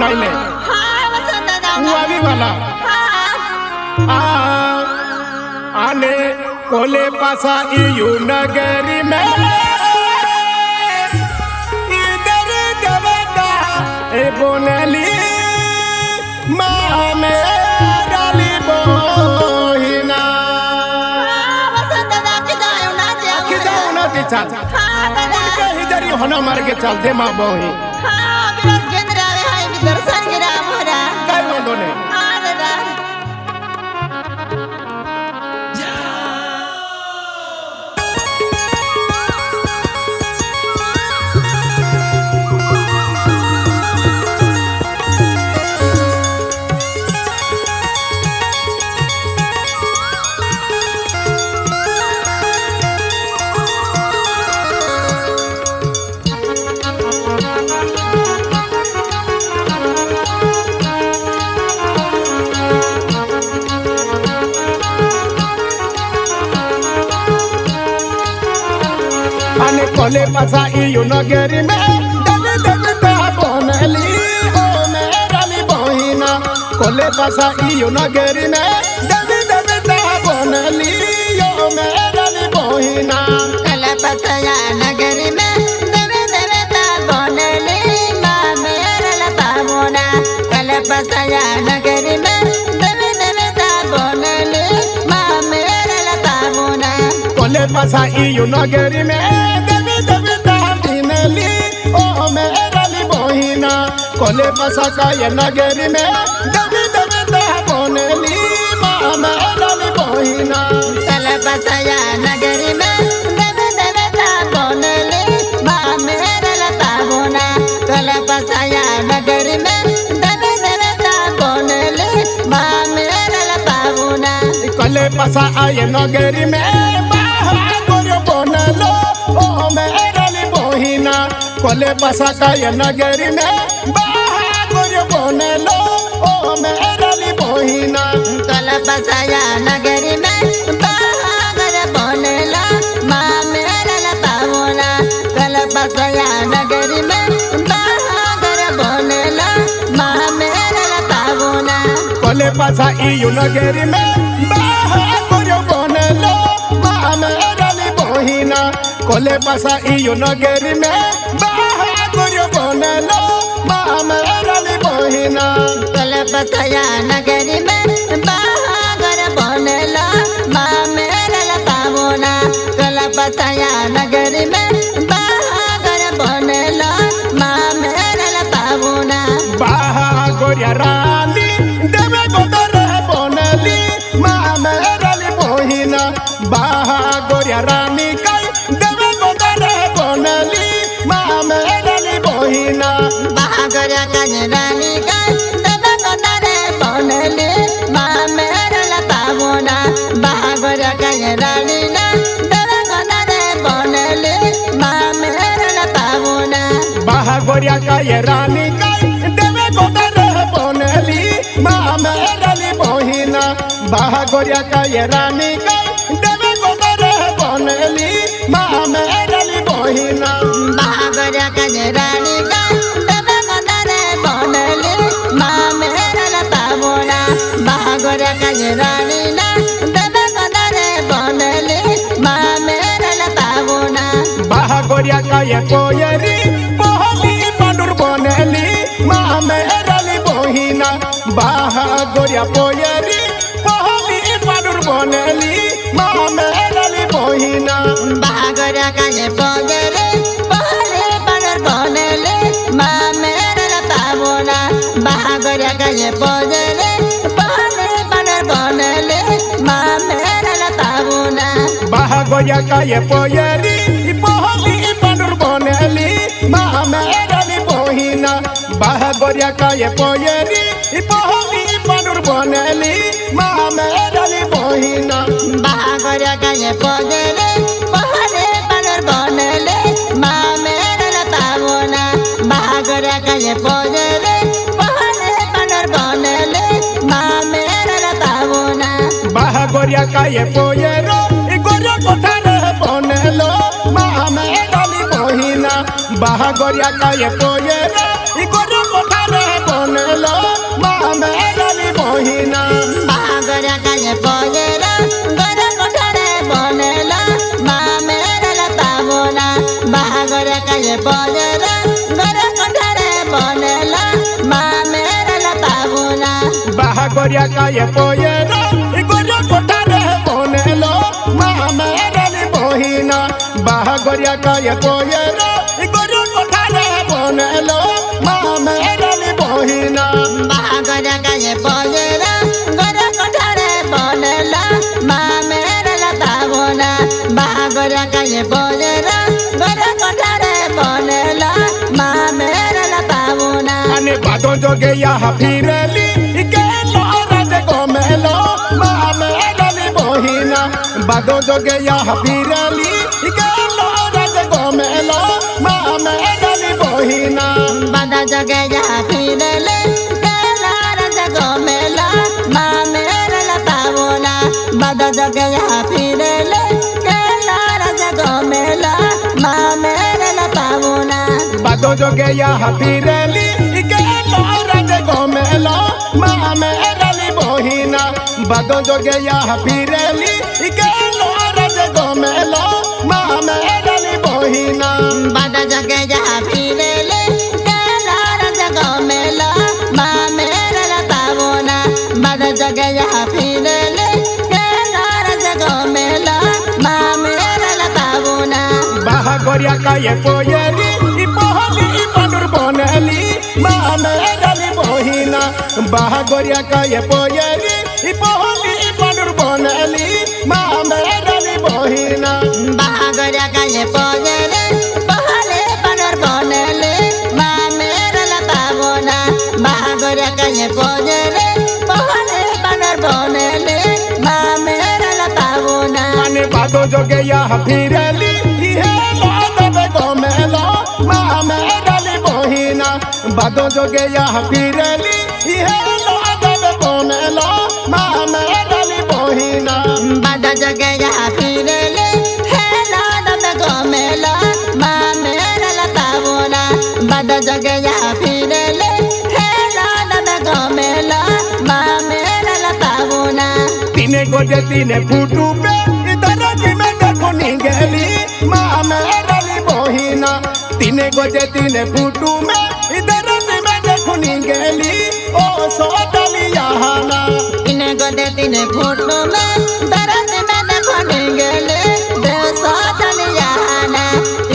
बनाइले हाँ वसंत दादा वाली वाला आने कोले पासा इयू नगरी में इधर देवता ए बोनली माँ मेरा लिबोहिना वसंत दादा किदायो ना चल हाँ दादा उनके इधर ही होना मर के चल दे माँ बोही हाँ बिरस केंद्र आवे हाय दर्शन गिरा मोरा काय वांधो नहीं हाँ दादा आने कोले पासा इयू नगरी में देवी देवता बोनली ओ मेरा लिबोहिना कोले पासा इयू नगरी में देवी देवता बोनली ओ मेरा लिबोहिना कल पसया नगरी में देवे देवता बोनली माँ मेरा लपावोना कल पसया नगरी में देवे देवता बोनली माँ मेरा लपावोना कोले पासा इयू नगरी में देवी देवता बोनली ओ मेरा लिबोहिना कोले पासा का ये नगरी में देवी देवता बोनली माँ मेरा लिबोहिना कल पसया नगरी में देवे देवता बोनली माँ मेरा लपावोना कल पसया नगरी में देवे देवता बोनली माँ मेरा लपावोना कोले पासा आये नगरी में बाहागोर बोनलो ओ मेरा लिबोहिना कोले पासा का ये नगरी में बाहागोर बोनलो ओ मेरा लिबोहिना कल पसया नगरी में बाहागर बोनला माँ मेरा लपावोना कल पसया नगरी में बाहागर बोनला माँ मेरा लपावोना कोले पासा इयू नगरी में बाहागोर बोनलो माँ मेरा लिबोहिना कोले पासा इयू नगरी में बाहागोर बोनलो माँ मेरा लिबोहिना कल पसया नगरी में बाहागर बोनला माँ मेरा लपावोना कल पसया नगरी में बाहागर बोनला माँ मेरा लपावोना बाहागोर रानी देवे गोदर बोनली माँ मेरा लिबोहिना बाहागोर रानी कई देवे गोदर बोनली माँ मेरा लिबोहिना बाहागर कजरानी का दबा कोतारे बोनली माँ मेरा लपावोना बाहागर कजरानी ना दबा कोतारे बोनली माँ मेरा लपावोना बाहागोर का ये रानी कई देवे गोदर बोनली माँ मेरा लिबोहिना बाहागोर का ये रानी कई देवे गोदर बोनली माँ मेरा लिबोहिना बाहागर कजरानी का दबा कोतारे बोनली माँ मेरा लपावोना बाहागर कजरानी ना दबा कोतारे बोनली माँ मेरा लपावोना बाहागोर का ये पोयरी पोहली पांडुर बोनली माँ मेरा लिबोहिना बाहागोर पोयरी पोहली पांडुर बोनली माँ मेरा लिबोहिना बाहागर काजे पोगरे पहले पनर बोनले माँ मेरा लपावोना बाहागर काजे पोगरे पहले पनर बोनले माँ मेरा लपावोना बाहागोर का ये पोयरी पोहली पांडुर बोनली माँ मेरा लिबोहिना बाहागोर का ये पोयरी पोहली पांडुर बोनली माँ मेरा लिबोहिना बाहागर काजे पोगरे पहले पनर बोनले माँ मेरा लपावोना बाहागर काजे पोगरे पहले पनर बोनले माँ मेरा लपावोना बाहागोर का ये पोयरो गोरो कोठार बोनलो माँ मेरा लिबोहिना बाहागोर का ये पोयरो गोरो कोठार बनेलो माँ मेराली बहिना बागरा काये पोजेला गोरा कोठारे बनेला माँ मेरला पावना बागरा काये पोजेला गोरा कोठारे बनेला माँ मेरला पावना बागरिया काये पोजेला गोरा कोठारे बनेलो माँ मेराली बहिना बागरिया काये पोजेला गोरा कोठारे बनेलो माँ मेराली बहिना बागरा काये पोजेला गोरा कोठारे बनेला माँ मेरला पावना बागरा काये पोजेला गोरा कोठारे बनेला माँ मेरला पावना अने बादो जोगे यहाँ फिरली के लोराज गोमेलो माँ मेराली बहिना बादो जोगे यहाँ फिरली के लोराज गोमेलो माँ मेराली बहिना बादा जगे जहाँ फिरले केलार जगो मेला माँ मेरला पावना बादा जगे जहाँ फिरले केलार जगो मेला माँ मेरला पावना बादो जोगे यहाँ फिरली के लोराज गोमेलो माँ मेराली बहिना बादो जोगे यहाँ फिरली के लोराज गोमेलो माँ मेराली बहिना बादा जगे जहाँ फिरले केलार जगो मेला माँ मेरला पावना बादा जगे जहाँ फिरले केलार जगो मेला माँ मेरला पावना बागरिया काये पोयली पोहली पानुर बनेली माँ मेराली बहिना बागरिया काये पोयली पोहली पानुर बनेली माँ मेराली बहिना बागरा काये पोजेले पहले पनर बनेले माँ मेरला पावना बागरा काये पोजेले पहले पनर बनेले माँ मेरला पावना अने बादो जोगे यहाँ फिरली हे लादबे गोमेलो माँ मेराली बहिना बादो जोगे यहाँ फिरली हे लादबे गोमेलो माँ मेराली बहिना बादा जगे जहाँ फिरले हेला दबे गोमेला माँ मेरला पावना बादा जगे जहाँ फिरले हेला दबे गोमेला माँ मेरला पावना तीने गोजे तीने फुटू पे दरज में देखो निगेली माँ मेराली बहिना तीने गोजे तीने फुटू में दरज में देखो निगेली ओ सोतली यहाना इने गोदे तिने फोटो में दरद में देखो निगले देसो चलियाना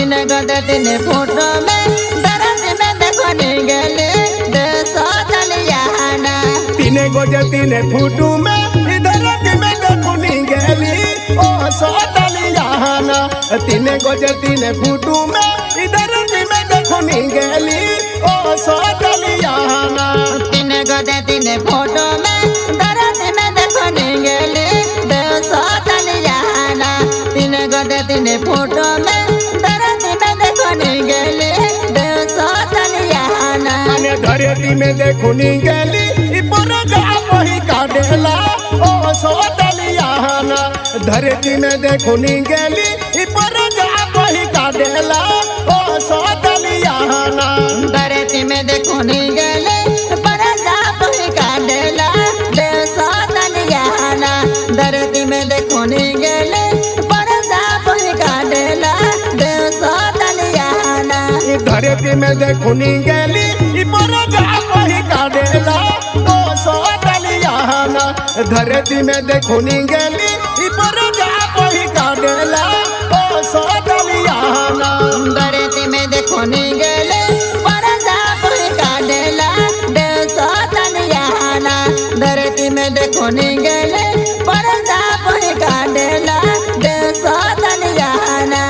इने गोदे तिने फोटो में दरद में देखो निगले देसो चलियाना तीने गोजे तीने फुटू में दरज में देखो निगेली ओ सोतली यहाना तीने गोजे तीने फुटू में दरज में देखो निगेली ओ सोतली यहाना तिने गोदे तिने फोटो में दरद में देखो निगले देसो चलियाना तिने गोदे तिने फोटो में दरद में देखो निगले देसो चलियाना अने धरती में देखो निगेली पर जा वही काटेला ओ सोतली यहाना धरती में देखो निगेली पर जा वही काटेला ओ सोतली यहाना धरती में देखो निगले पर जा वही काटेला देसो चलियाना धरती में देखो निगले पर जा वही काटेला देसो चलियाना धरती में देखो निगेली पर जा वही काटेला ओ सोतली यहाना धरती में देखो निगेली पर जा वही काटेला ओ सोतली यहाना धरती में देखो निगले पर जा वही काटेला देसो चलियाना धरती में देखो निगले पर जा वही काटेला देसो चलियाना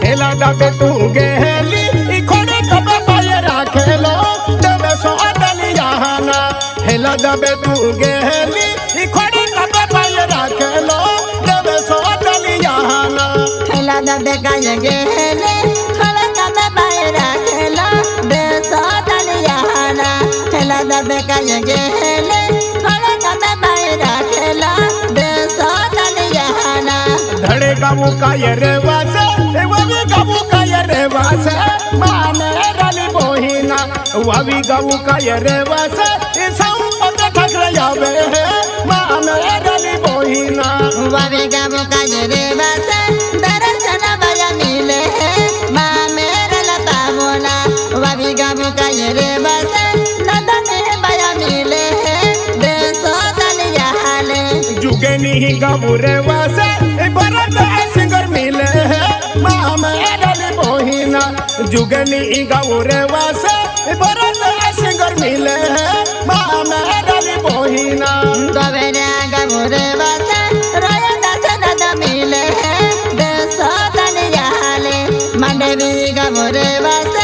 हेला दबे तू गेली खोड़े कबे पाए राखेलो दबे सोतली यहाना हेला दबे तू गेली खोड़े कबे पाए राखेलो दबे सोतली यहाना हेला दबे काये गेले खले कबे बायरा खेला देसो चलियाना हेला दबे काये गेले खले कबे बायरा खेला देसो चलियाना धड़े गावू का ये रेवासे वही गावू का ये रेवासे माँ मेराली बहिना वावी गाऊ का ये रेवास संपत ठाकरे यावे मेराली बहिना वावी गाऊ का ये रेवास दर्शन बया मिले मेरा पावना वावी गाऊ का ये रेवास नदन बया मिले देशो दलिया हाले जुगनी गाऊ रेवास भरत सिंगर मिले मेराली बहिना जुगनी गाऊ रेवास भरत सिंगर मिले मेराली बहिना गोवेरा गाऊ रेवास रोया दास दादा मिले देशो दलिया हाले मंडवी गाऊ रेवास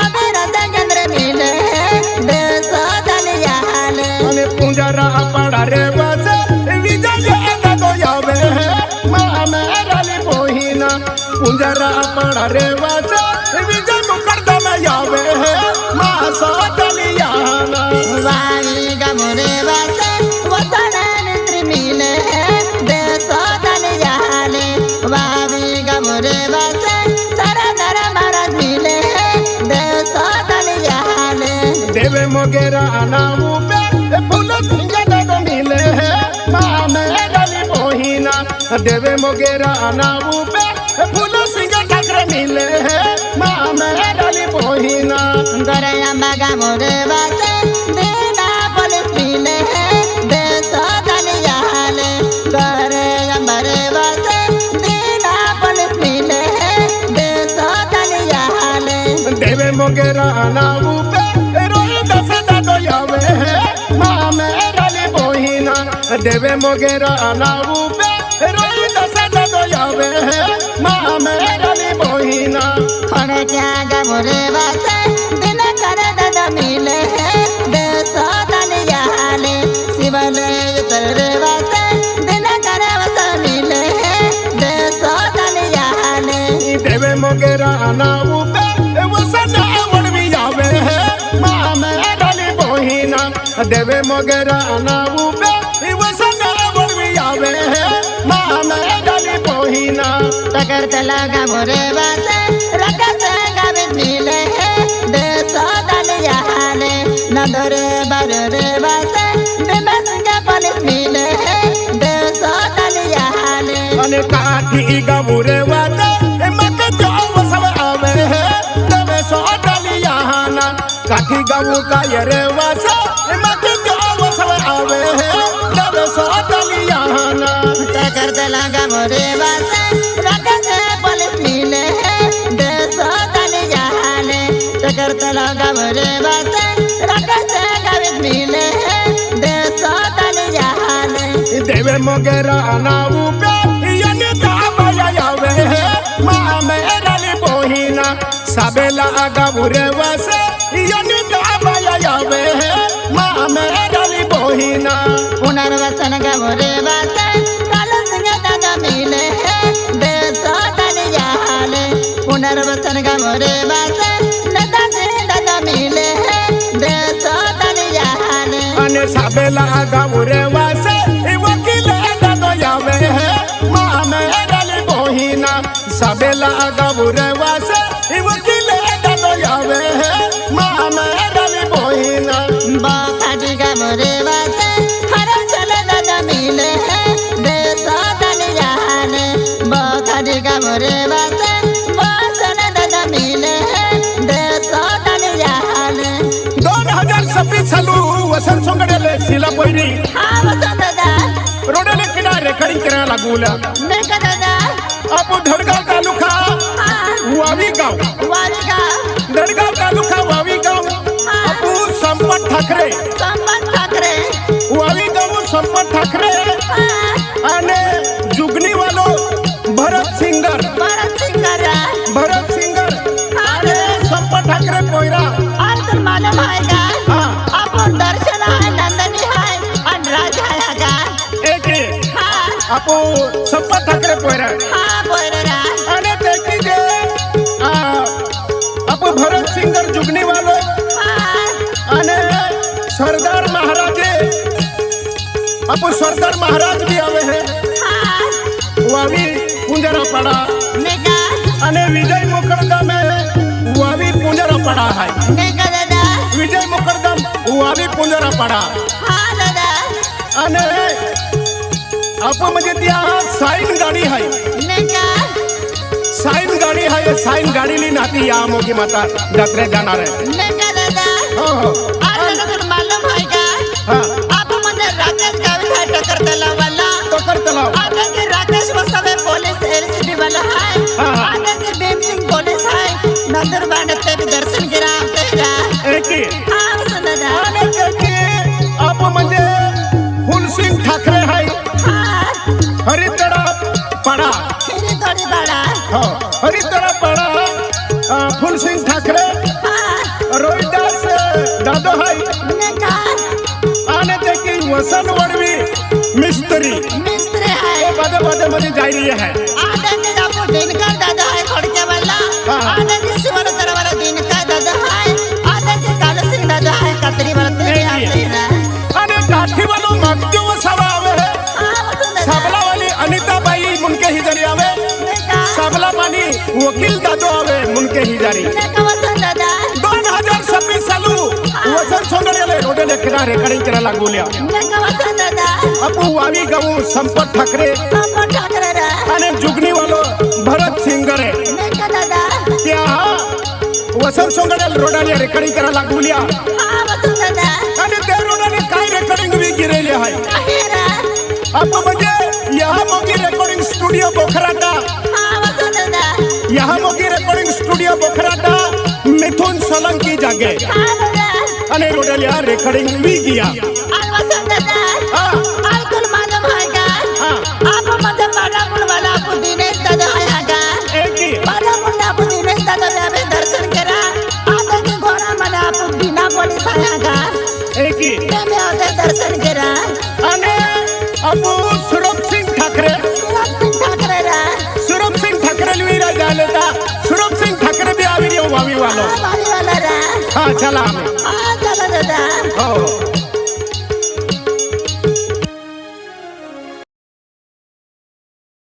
अभिरत चंद्र मिले देशो दलिया हाले पुंजरा पड़ा रेवास विजय दो यावे मेराली बहिना पुंजरा पड़ा रेवास विजय मुकदम यावे सोदलियाना वावी गाऊ रेवास वसन मित्र मिले देशो दलिया हाले वावी गाऊ रेवास सरदार महाराज मिले देशो दलिया हाले देवे मोगेरा नामू पे फूल सिंगदा मिले मेराली बहिना देवे मोगेरा नामू पे फूल सिंग ठाकरे मिले मेराली बहिना गरया गाऊ रेवास देना पुलिस मिले देशो दलिया हाले गरया रेवास देना पुलिस मिले देशो दलिया हाले देवे मोगेरा नामू पे रोई दस दादो यावे मेराली बहिना देवे मोगेरा नामू पे रोई दस दादो यावे मेराली बहिना थोड़े क्या गाऊ रेवास दिन कर दादा मिले देशो दलिया हाले शिवले उतर रेवास दिन कर वस मिले देशो दलिया हाले देवे मोगेरा नामू पे वसन आवड़ भी जावे मेराली बहिना देवे मोगेरा नामू पे वसन आवड़ भी जावे मेराली बहिना टकर तला गाऊ रेवास रकस गावित मिले देशो दलिया हाले नदरे बर रेवास बिमस का पुलिस मिले देशो दलिया हाले अने काठी गाऊ रेवास मक जो सब आवे देवे सोदलियाना काठी गाऊ का ये रेवास मक जो सब आवे देवे सोदलियाना टकर तला गाऊ रेवास रकस पुलिस मिले देशो दलिया हाले टकर तला गाऊ रेवास रकस गावित मिले देशो दलिया हाले देवे मोगेरा नामू पे यानी दाबया यावे मेराली बहिना साबेला गाऊ रेवास यानी दाबया यावे मेराली बहिना पुनर्वसन गाऊ रेवास काल सिंह दादा मिले देशो दलिया हाले पुनर्वसन गाऊ रेवास नदा सिंह दादा मिले देशो दलिया हाले अने साबेला गाऊ रेवास वकील दादो यावे मेराली बहिना साबेला गाऊ रेवास वकील दादो यावे मेराली बहिना बाखाटी गाऊ रेवास हर चल दादा मिले देशो दलिया हाले बाखाटी गाऊ रेवास बसन दादा मिले देशो दलिया हाले 2026 सालू वसंत सोंगडेले शिला पोयरी वसन दादा रोडले किनारे रेकॉर्डिंग करायला लागूला नेका दादा आपू धडगाव तालुका वावी गाव धडगाव तालुका वावी गाव आपू संपत ठाकरे वावी गाव संपत ठाकरे आणि जुगनी वालो भरत सिंगर आणि संपत ठाकरे पोयरा मालूम है का हाँ आपण दर्शन है नंदनी है और राज है का एक हाँ आपू संपत ठाकरे पोयरा हाँ बोल रहा आणि देखी जे आपू भरत सिंगर जुगनी वालो हाँ आणि सरदार महाराजे आपू सरदार महाराज भी आवे है हाँ वावी पुंजरा पड़ा नेका आणि विजय मोकळगा में वावी पुंजरा पड़ा है नेका दादा पडा हा दादा आणि आपण म्हणजे त्या साईन गाडी आहे नाही का साईन गाडी आहे साईन गाडीली नाती या मोगी माता जत्रे जाणार आहे नाही का दादा हो हो आज तुला मालूम आहे का हा आपण मध्ये राकेश गावी आहे टक्कर तलावाला टोकर तलाव आता के राकेश वसावे पोलीस एलसीबी वाला है हाँ, हाँ। आता के भीम सिंह पोलीस है नंदुर बांधते भी दर्शन गिरा तेरा एक ही हाँ वसंत दादा आणि त्याची आपण म्हणजे फुलसिंग ठाकरे आहे हाँ हरितडा पडा खिरी थोड़ी बड़ा हो हरितडा पडा फुलसिंग ठाकरे हाँ रोहिदास दादो आहे नका आणि त्याची वसन वडवी मिस्त्री मिस्त्री है मध्ये मध्ये मध्ये जायली आहे आता के आपको दिन का दादा है खड़के वाला हाँ। आता के शिवर तर वाला दिन का दादा है आता के कालो सिंह दादा है कतरी वाला तेरे नहीं है। तेरा आणि काठीवालो मगजो वसावा आवे हाँ वसंत दादा सबलावाली अनिताबाई मुनके हिजारी आवे नका सबलावाली वकील दादो आवे मुनके हिजारी नका वसंत दादा 2026 सालू वचन सोंगडले रोडले किनारे रेकॉर्डिंग करायला लागूल्या नका वसंत दादा अपू वावी गवू संपत ठाकरे आपण ठाकरे रा आणि जुगनीवालो भरत सिंगरे नका दादा त्या वसंत सोंगडले रोडले रेकॉर्डिंग करायला लागूल्या हाँ वसंत दादा आणि त्या रोडले काय रेकॉर्डिंग बी गिरेली आहे आहे रा आप म्हणजे यहाँ मोगी रेकॉर्डिंग स्टुडिओ बोखराटा हाँ वसंत दादा यहाँ मोगी रेकॉर्डिंग स्टुडिओ बोखराटा मिथुन सोलंकी जागे हाँ दादा आणि रोडल्या रेकॉर्डिंग बी गिया और वसंत दादा हा और कुल मालूम है का हा आप मध्य पाडापुर वाला आपको दिनेश दादा है का एक ही पाडापुर ना आपको दिनेश दादा ने हमें दर्शन करा आता के घोड़ा मना आपको बिना पुलिस आया का एक ही मैं आते दर्शन करा आणि अपू सुरभ सिंग ठाकरे सूरज सिंह ठाकरे रा सुरभ सिंग ठाकरे वीरा झाले ता सुरभ सिंग ठाकरे बी आवी वावी वालो हमारी वाला रा हा चला आम्ही हाँ चलो दादा हो